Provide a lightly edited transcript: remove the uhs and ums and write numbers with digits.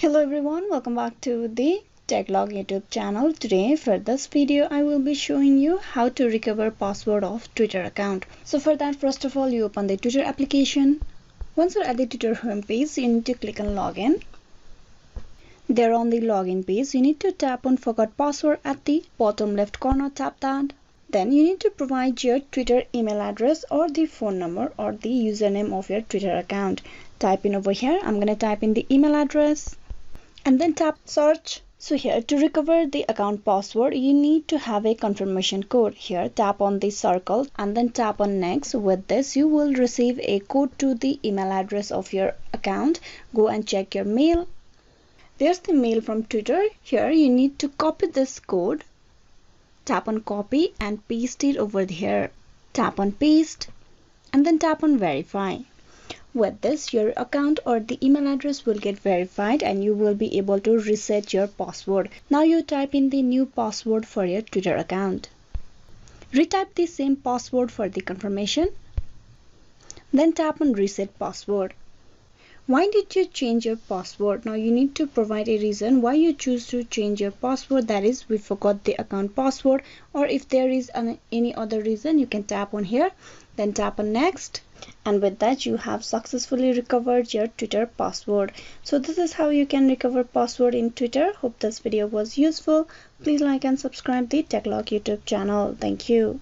Hello everyone, welcome back to the TechLog YouTube channel. Today for this video I will be showing you how to recover password of Twitter account. So for that, first of all, you open the Twitter application. Once you're at the Twitter homepage, you need to click on login. There on the login page, you need to tap on forgot password at the bottom left corner. Tap that. Then you need to provide your Twitter email address or the phone number or the username of your Twitter account. Type in over here. I'm going to type in the email address and then tap search. So here, to recover the account password, you need to have a confirmation code. Here, tap on the circle and then tap on next. With this, you will receive a code to the email address of your account. Go and check your mail. There's the mail from Twitter. Here, you need to copy this code. Tap on copy and paste it over here. Tap on paste and then tap on verify. With this, your account or the email address will get verified and you will be able to reset your password. Now you type in the new password for your Twitter account. Retype the same password for the confirmation. Then tap on reset password. Why did you change your password? Now you need to provide a reason why you choose to change your password. That is, we forgot the account password, or if there is any other reason, you can tap on here. Then tap on next. And with that, you have successfully recovered your Twitter password. So this is how you can recover password in Twitter. Hope this video was useful. Please like and subscribe the TechLog YouTube channel. Thank you.